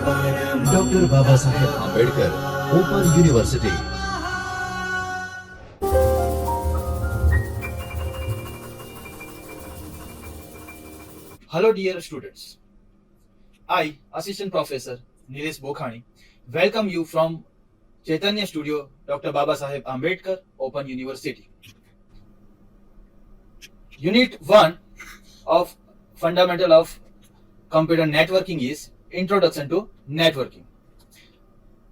Dr. Baba Saheb Ambedkar Open University. Hello dear students, I, Assistant Professor Nilesh Bokhani, welcome you from Chaitanya Studio, Dr. Baba Saheb Ambedkar Open University. Unit 1 of Fundamental of Computer Networking is Introduction to Networking.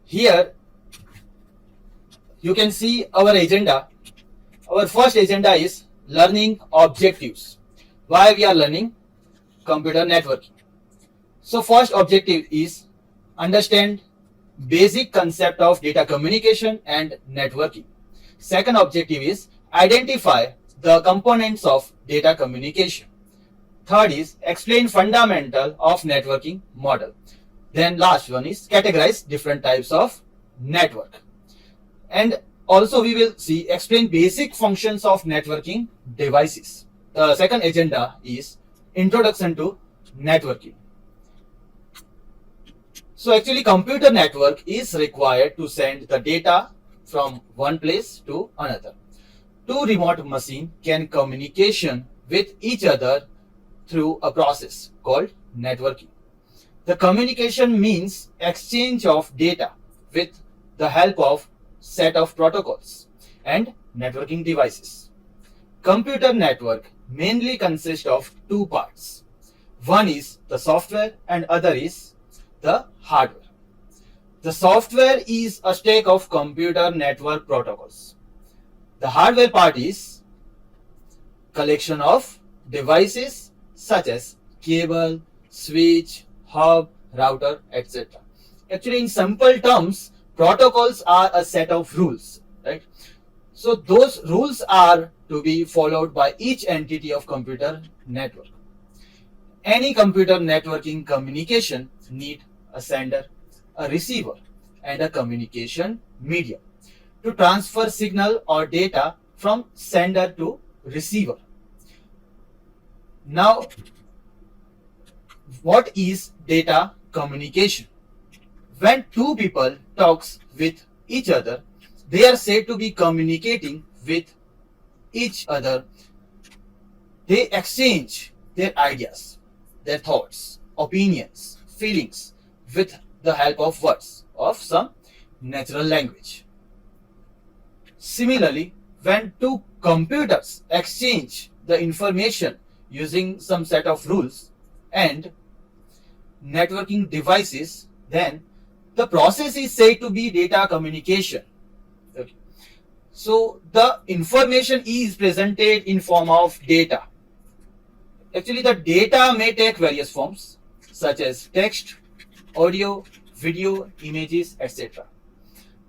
Here you can see our agenda. Our first agenda is learning objectives. Why we are learning computer networking? So first objective is understand basic concept of data communication and networking. Second objective is identify the components of data communication. Third is explain fundamental of networking model. Then last one is categorize different types of network. And also we will see explain basic functions of networking devices. The second agenda is introduction to networking. So actually computer network is required to send the data from one place to another. Two remote machines can communication with each other through a process called networking. The communication means exchange of data with the help of set of protocols and networking devices. Computer network mainly consists of two parts. One is the software and other is the hardware. The software is a stack of computer network protocols. The hardware part is collection of devices such as cable, switch, hub, router, etc. Actually, in simple terms, protocols are a set of rules, right? So those rules are to be followed by each entity of computer network. Any computer networking communication need a sender, a receiver, and a communication medium to transfer signal or data from sender to receiver. Now, what is data communication? When two people talks with each other, they are said to be communicating with each other. They exchange their ideas, their thoughts, opinions, feelings with the help of words of some natural language. Similarly, when two computers exchange the information using some set of rules and networking devices, then the process is said to be data communication. Okay. So the information is presented in form of data. Actually, the data may take various forms such as text, audio, video, images, etc.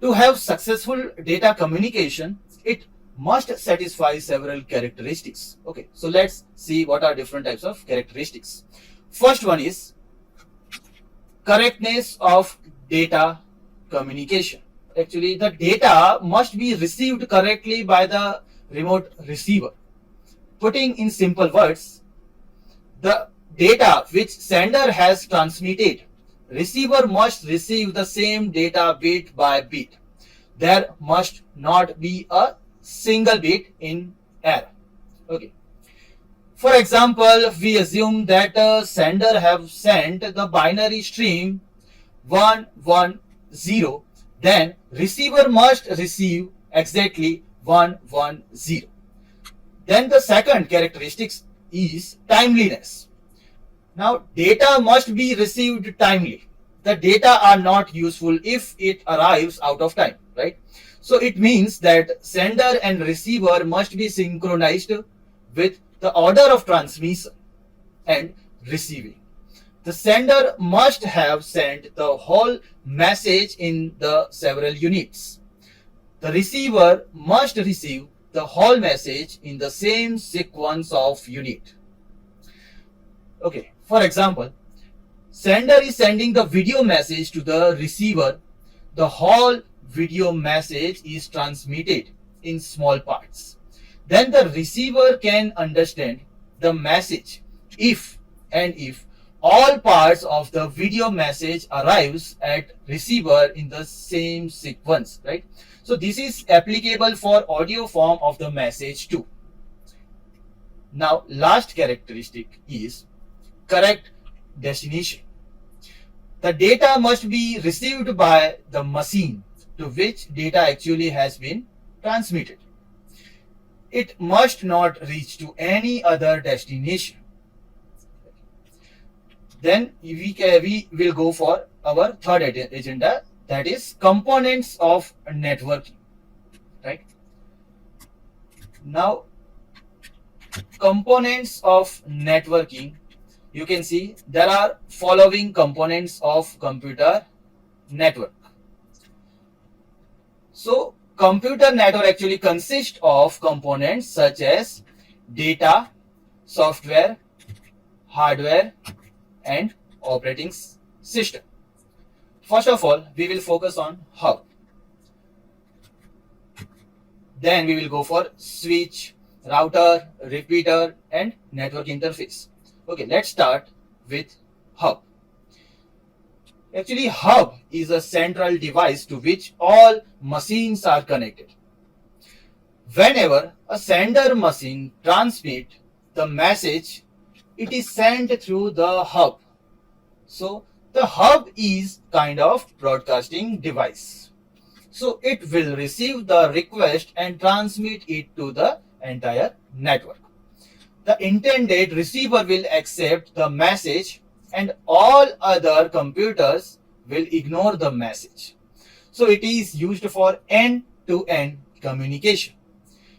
To have successful data communication, it must satisfy several characteristics. Okay, so let's see what are different types of characteristics. First one is correctness of data communication. Actually, the data must be received correctly by the remote receiver. Putting in simple words, the data which sender has transmitted, receiver must receive the same data bit by bit. There must not be a single bit in error. Okay. For example, we assume that a sender have sent the binary stream 110, then receiver must receive exactly 110. Then the second characteristic is timeliness. Now, data must be received timely. The data are not useful if it arrives out of time, right? So it means that sender and receiver must be synchronized with the order of transmission and receiving. The sender must have sent the whole message in the several units. The receiver must receive the whole message in the same sequence of unit. Okay, for example, sender is sending the video message to the receiver. The whole video message is transmitted in small parts. Then the receiver can understand the message if all parts of the video message arrives at receiver in the same sequence, right? So this is applicable for audio form of the message too. Now, last characteristic is correct destination. The data must be received by the machine to which data actually has been transmitted. It must not reach to any other destination. Then we will go for our third agenda, that is components of networking, right? Now, components of networking, you can see there are following components of computer network. So computer network actually consists of components such as data, software, hardware, and operating system. First of all, we will focus on hub. Then we will go for switch, router, repeater, and network interface. Okay, let's start with hub. Actually, hub is a central device to which all machines are connected. Whenever a sender machine transmits the message, it is sent through the hub. So the hub is kind of broadcasting device. So it will receive the request and transmit it to the entire network. The intended receiver will accept the message and all other computers will ignore the message. So it is used for end-to-end communication.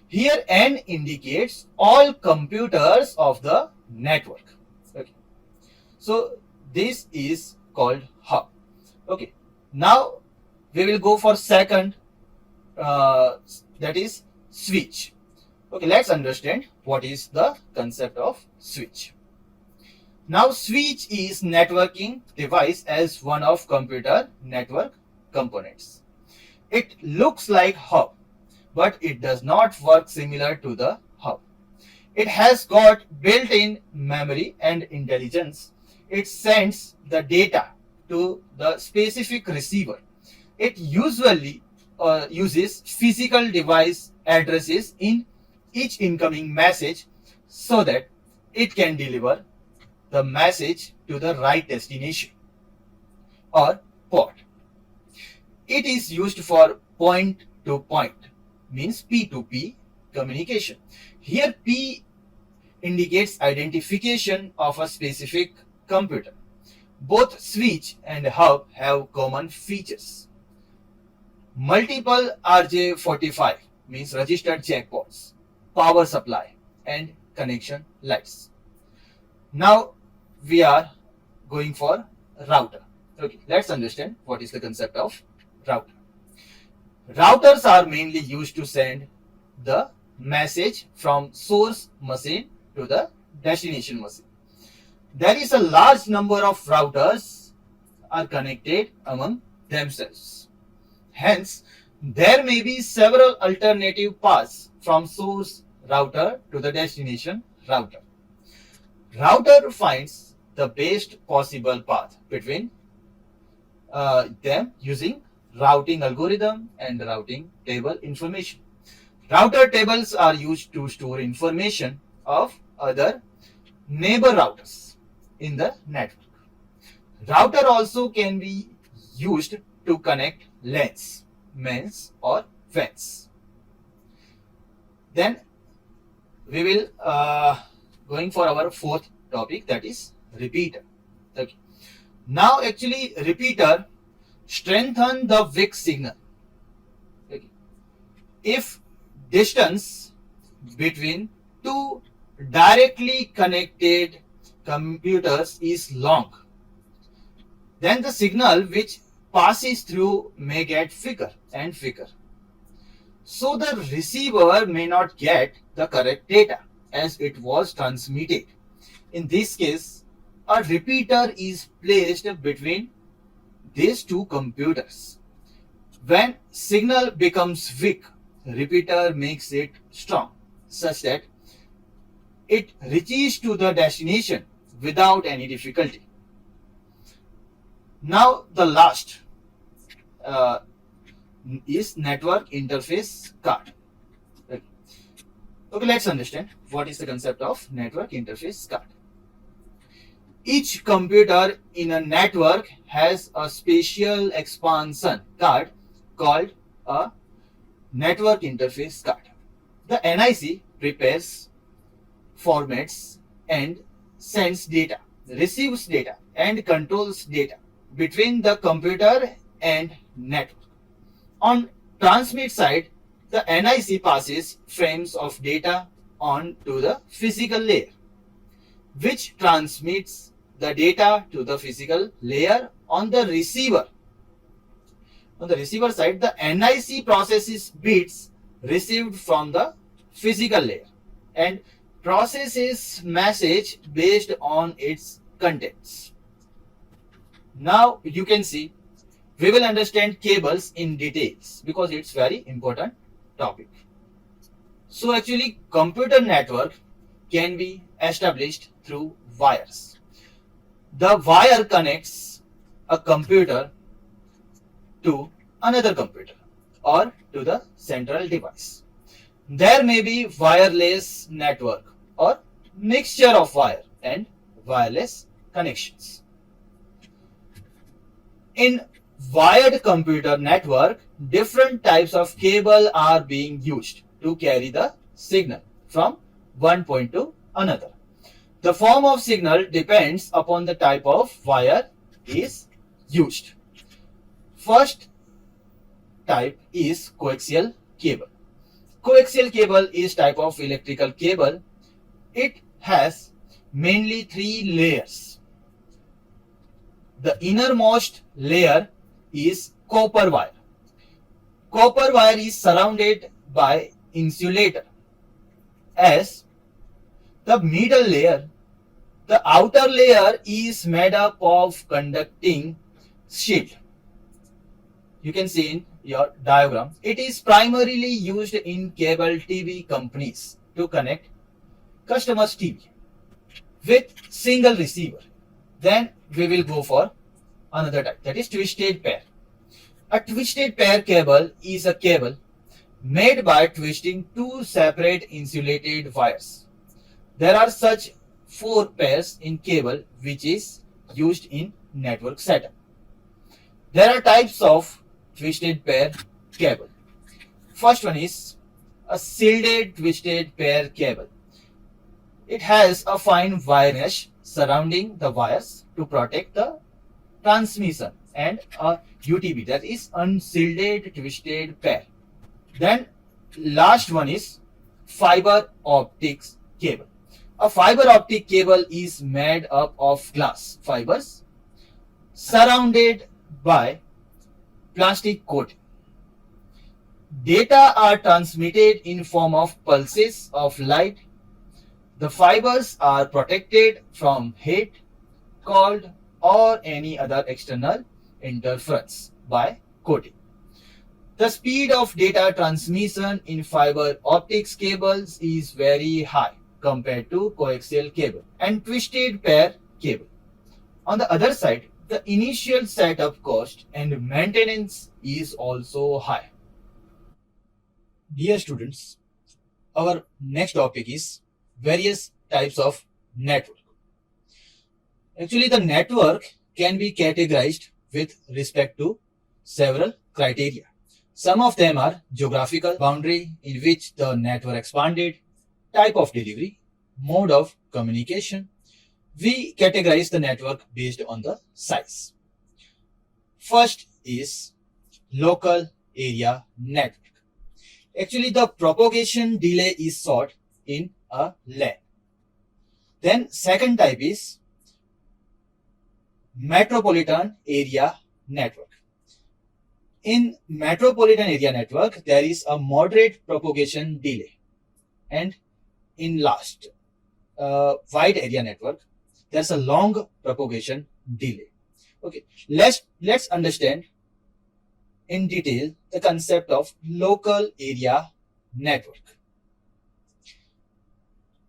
Here N indicates all computers of the network. Okay. So this is called hub. Okay. Now we will go for second, that is switch. Okay, let's understand what is the concept of switch. Now switch is networking device as one of computer network components. It looks like hub, but it does not work similar to the hub. It has got built-in memory and intelligence. It sends the data to the specific receiver. It usually uses physical device addresses in each incoming message so that it can deliver the message to the right destination or port. It is used for point to point, means P2P communication. Here P indicates identification of a specific computer. Both switch and hub have common features. Multiple RJ45 means registered jackpots, power supply, and connection lights. Now we are going for router. Okay, let's understand what is the concept of router. Routers are mainly used to send the message from source machine to the destination machine. There is a large number of routers are connected among themselves. Hence, there may be several alternative paths from source router to the destination router. Router finds the best possible path between them using routing algorithm and routing table information. Router tables are used to store information of other neighbor routers in the network. Router also can be used to connect LANs, MENS, or WANs. Then we will going for our fourth topic, that is repeater. Okay. Now actually repeater strengthen the weak signal. Okay. If distance between two directly connected computers is long, then the signal which passes through may get thicker and thicker. So the receiver may not get the correct data as it was transmitted. In this case, a repeater is placed between these two computers. When signal becomes weak, repeater makes it strong such that it reaches to the destination without any difficulty. Now the last uh, is network interface card. Okay, let's understand what is the concept of network interface card. Each computer in a network has a special expansion card called a network interface card. The NIC prepares, formats, and sends data, receives data, and controls data between the computer and network. On transmit side, the NIC passes frames of data on to the physical layer, which transmits the data to the physical layer on the receiver. On the receiver side, the NIC processes bits received from the physical layer and processes message based on its contents. Now you can see we will understand cables in details because it's very important topic. So actually computer network can be established through wires. The wire connects a computer to another computer or to the central device. There may be wireless network or mixture of wire and wireless connections. In wired computer network, different types of cable are being used to carry the signal from one point to another. The form of signal depends upon the type of wire is used. First type is coaxial cable. Coaxial cable is type of electrical cable. It has mainly three layers. The innermost layer is copper wire. Copper wire is surrounded by insulator. As the middle layer, the outer layer is made up of conducting shield. You can see in your diagram. It is primarily used in cable TV companies to connect customers' TV with single receiver. Then we will go for another type, that is twisted pair. A twisted pair cable is a cable made by twisting two separate insulated wires. There are such 4 pairs in cable which is used in network setup. There are types of twisted pair cable. First one is a shielded twisted pair cable. It has a fine wire mesh surrounding the wires to protect the transmission, and a UTP, that is unshielded twisted pair. Then last one is fiber optics cable. A fiber optic cable is made up of glass fibers surrounded by plastic coating. Data are transmitted in form of pulses of light. The fibers are protected from heat, cold, or any other external interference by coating. The speed of data transmission in fiber optics cables is very high compared to coaxial cable and twisted pair cable. On the other side, the initial setup cost and maintenance is also high. Dear students, our next topic is various types of network. Actually, the network can be categorized with respect to several criteria. Some of them are geographical boundary in which the network expanded, type of delivery, mode of communication. We categorize the network based on the size. First is local area network. Actually, the propagation delay is short in a LAN. Then second type is metropolitan area network. In metropolitan area network, there is a moderate propagation delay. And in last, wide area network, there's a long propagation delay. Okay, let's understand in detail the concept of local area network.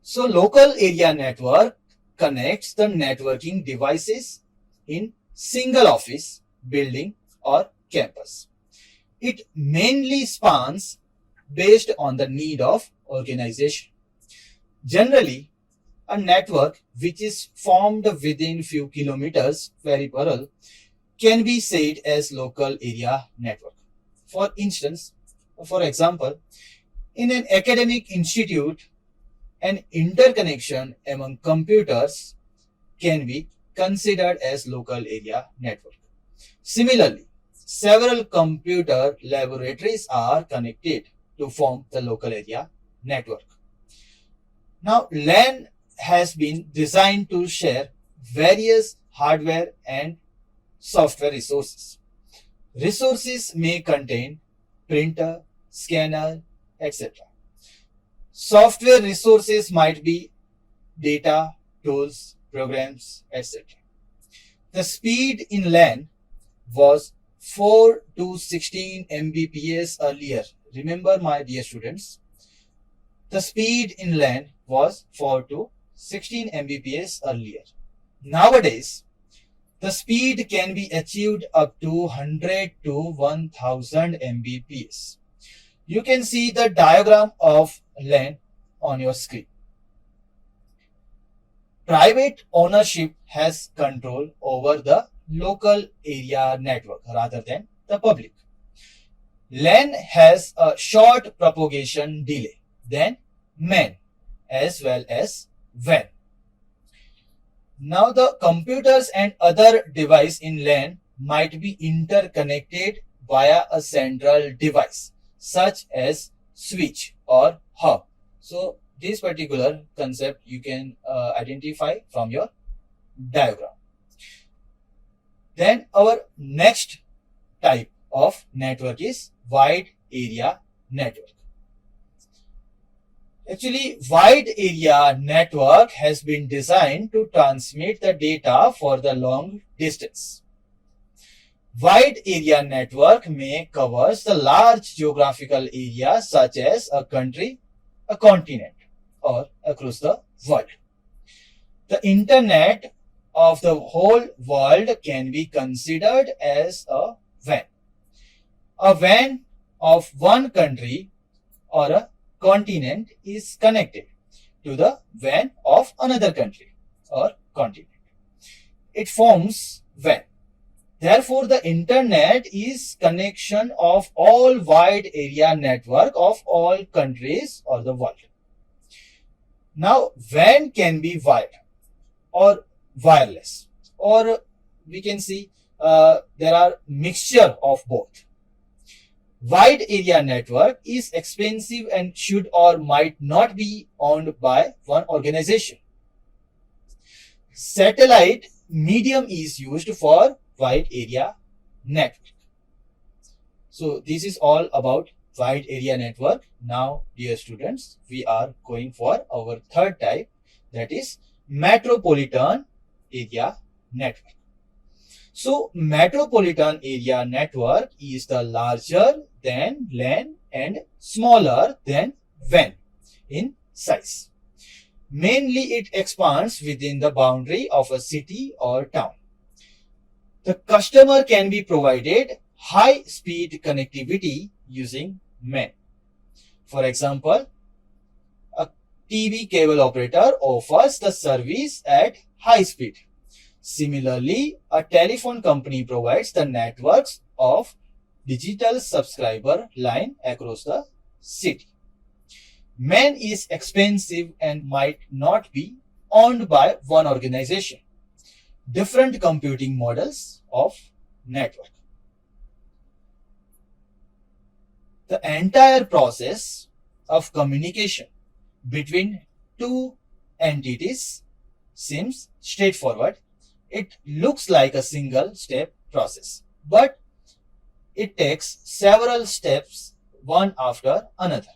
So local area network connects the networking devices in single office, building, or campus. It mainly spans based on the need of organization. Generally, a network which is formed within few kilometers peripheral can be said as local area network. For instance, for example, in an academic institute, an interconnection among computers can be considered as local area network. Similarly, several computer laboratories are connected to form the local area network. Now, LAN has been designed to share various hardware and software resources. Resources may contain printer, scanner, etc. Software resources might be data, tools, programs, etc. The speed in LAN was 4 to 16 Mbps earlier. Remember, my dear students, the speed in LAN was 4 to 16 Mbps earlier. Nowadays, the speed can be achieved up to 100 to 1000 Mbps. You can see the diagram of LAN on your screen. Private ownership has control over the local area network rather than the public. LAN has a short propagation delay than MAN as well as WAN. Now the computers and other device in LAN might be interconnected via a central device such as switch or hub. So this particular concept you can identify from your diagram. Then our next type of network is wide area network. Actually, wide area network has been designed to transmit the data for the long distance. Wide area network may covers the large geographical area such as a country, a continent, or across the world. The internet of the whole world can be considered as a WAN. A WAN of one country or a continent is connected to the WAN of another country or continent. It forms WAN. Therefore, the internet is connection of all wide area network of all countries or the world. Now, WAN can be wired or wireless, or we can see there are mixture of both. Wide area network is expensive and should or might not be owned by one organization. Satellite medium is used for wide area network. So this is all about wide area network. Now, dear students, we are going for our third type, that is metropolitan area network. So metropolitan area network is the larger than LAN and smaller than WAN in size. Mainly it expands within the boundary of a city or town. The customer can be provided high speed connectivity using MAN. For example, a TV cable operator offers the service at high speed. Similarly, a telephone company provides the networks of digital subscriber line across the city. MAN is expensive and might not be owned by one organization. Different computing models of network. The entire process of communication between two entities seems straightforward. It looks like a single step process, but it takes several steps one after another.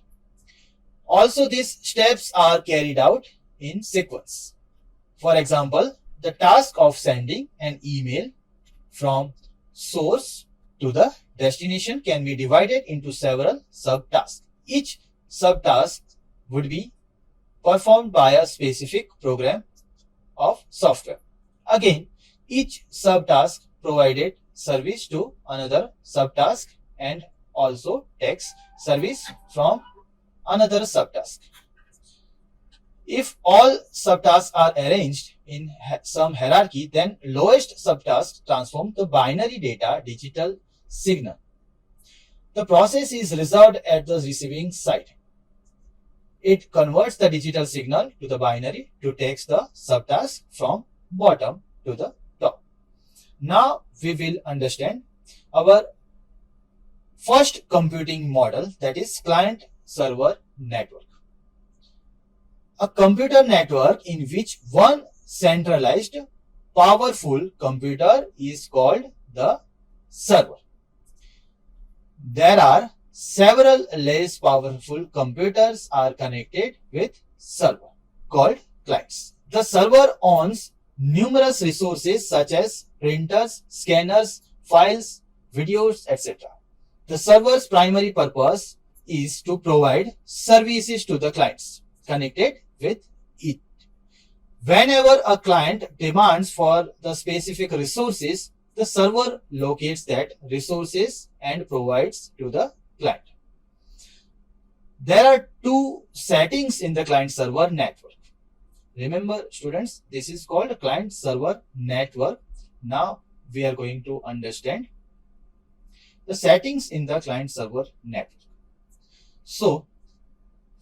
Also, these steps are carried out in sequence. For example, the task of sending an email from source to the destination can be divided into several subtasks. Each subtask would be performed by a specific program of software. Again, each subtask provided service to another subtask and also takes service from another subtask. If all subtasks are arranged in some hierarchy, then lowest subtask transforms the binary data digital signal. The process is reserved at the receiving side. It converts the digital signal to the binary to take the subtask from bottom to the top. Now we will understand our first computing model, that is client server network. A computer network in which one centralized powerful computer is called the server. There are several less powerful computers are connected with server called clients. The server owns numerous resources such as printers, scanners, files, videos, etc. The server's primary purpose is to provide services to the clients connected with it. Whenever a client demands for the specific resources, the server locates that resources and provides to the client. There are two settings in the client server network. Remember students, this is called client server network. Now we are going to understand the settings in the client server network. So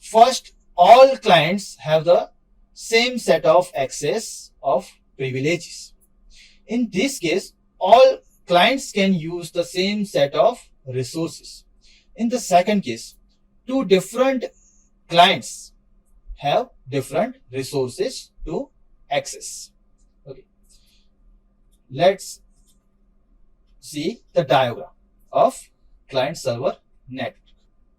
first, all clients have the same set of access of privileges. In this case, all clients can use the same set of resources. In the second case, two different clients have different resources to access. Okay. Let's see the diagram of client server network.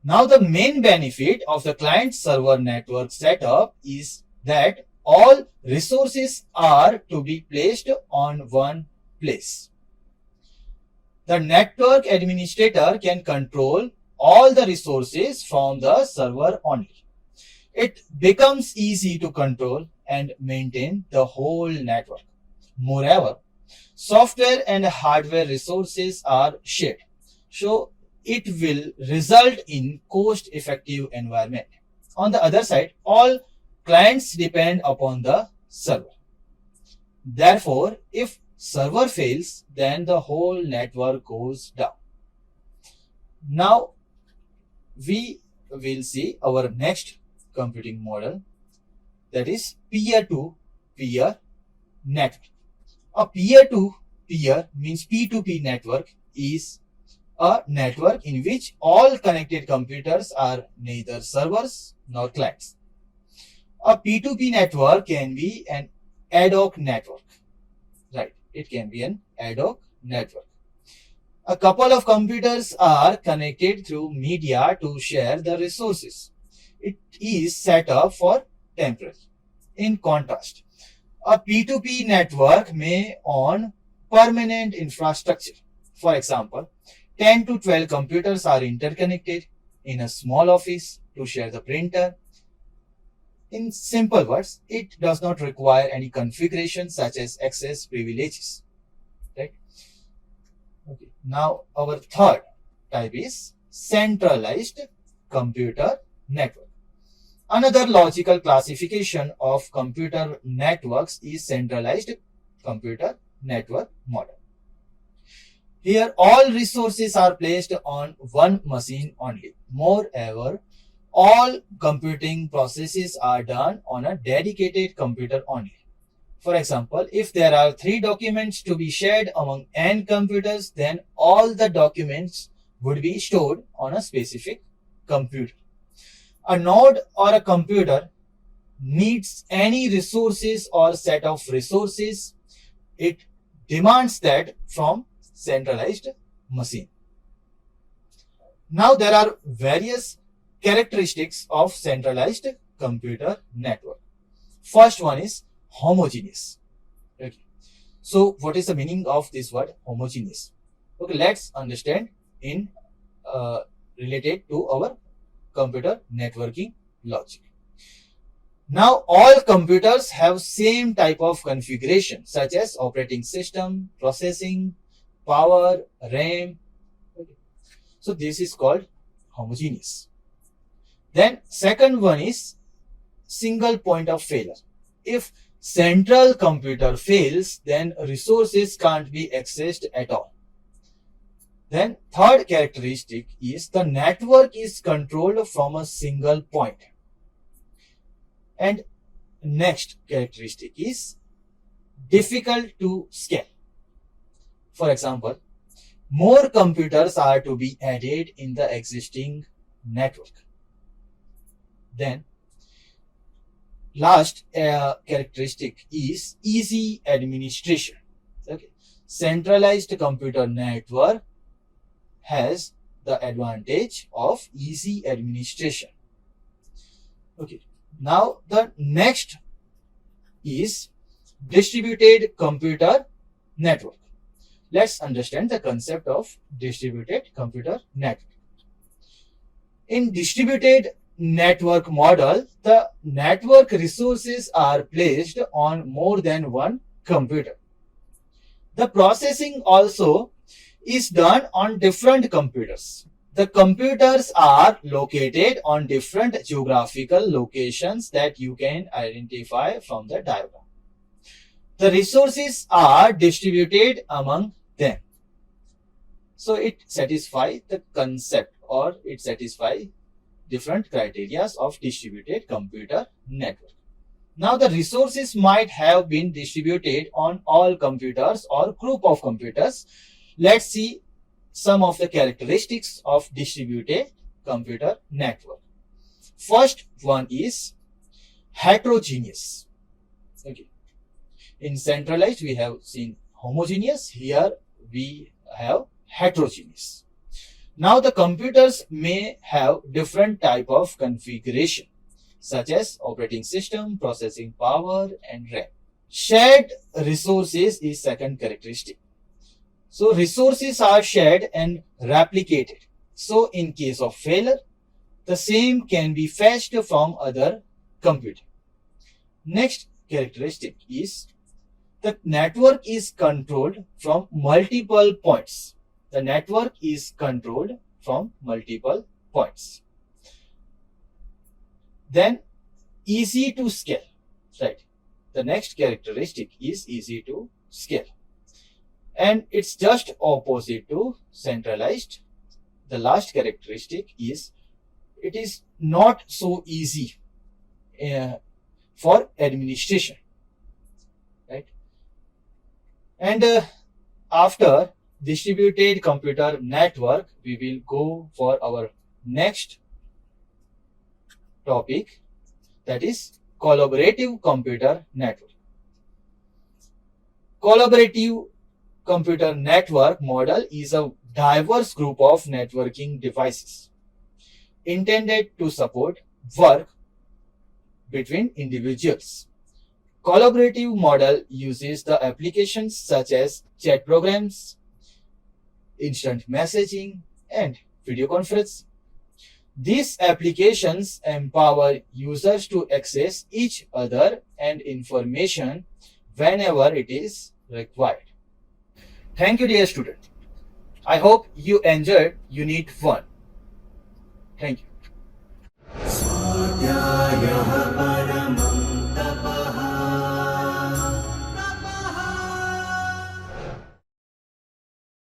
Now the main benefit of the client server network setup is that all resources are to be placed on one place. The network administrator can control all the resources from the server only. It becomes easy to control and maintain the whole network. Moreover, software and hardware resources are shared, so it will result in cost-effective environment. On the other side, all clients depend upon the server. Therefore, if server fails, then the whole network goes down. Now, we will see our next computing model, that is peer-to-peer network. A peer-to-peer means P2P network is a network in which all connected computers are neither servers nor clients. A P2P network can be an ad hoc network. Right, it can be an ad hoc network. A couple of computers are connected through media to share the resources. It is set up for temporary. In contrast, a P2P network may own permanent infrastructure. For example, 10 to 12 computers are interconnected in a small office to share the printer. In simple words, it does not require any configuration such as access privileges. Right? Okay. Now, our third type is centralized computer network. Another logical classification of computer networks is centralized computer network model. Here, all resources are placed on one machine only. Moreover, all computing processes are done on a dedicated computer only. For example, if there are 3 documents to be shared among n computers, then all the documents would be stored on a specific computer. A node or a computer needs any resources or set of resources. It demands that from centralized machine. Now there are various characteristics of centralized computer network. First one is homogeneous. Okay. So what is the meaning of this word homogeneous? Okay, let's understand in related to our computer networking logic. Now all computers have same type of configuration such as operating system, processing, power, RAM. Okay. So this is called homogeneous. Then second one is single point of failure. If central computer fails, then resources can't be accessed at all. Then third characteristic is the network is controlled from a single point. And next characteristic is difficult to scale. For example, more computers are to be added in the existing network. Then last characteristic is easy administration. Okay. Centralized computer network has the advantage of easy administration. Okay. Now the next is distributed computer network. Let's understand the concept of distributed computer network. In distributed network model, the network resources are placed on more than one computer. The processing also is done on different computers. The computers are located on different geographical locations that you can identify from the diagram. The resources are distributed among them. So it satisfies the concept, or it satisfies different criteria of distributed computer network. Now the resources might have been distributed on all computers or group of computers. Let's see some of the characteristics of distributed computer network. First one is heterogeneous. Okay. In centralized we have seen homogeneous, here we have heterogeneous. Now the computers may have different type of configuration such as operating system, processing power and RAM. Shared resources is second characteristic. So resources are shared and replicated. So in case of failure, the same can be fetched from other computer. Next characteristic is the network is controlled from multiple points. The network is controlled from multiple points. Then easy to scale, right? The next characteristic is easy to scale. And it's just opposite to centralized. The last characteristic is it is not so easy for administration, right? And after distributed computer network, we will go for our next topic, that is collaborative computer network. Collaborative computer network model is a diverse group of networking devices intended to support work between individuals. Collaborative model uses the applications such as chat programs, instant messaging, and video conference. These applications empower users to access each other and information whenever it is required. Thank you, dear student. I hope you enjoyed Unit 1. Thank you.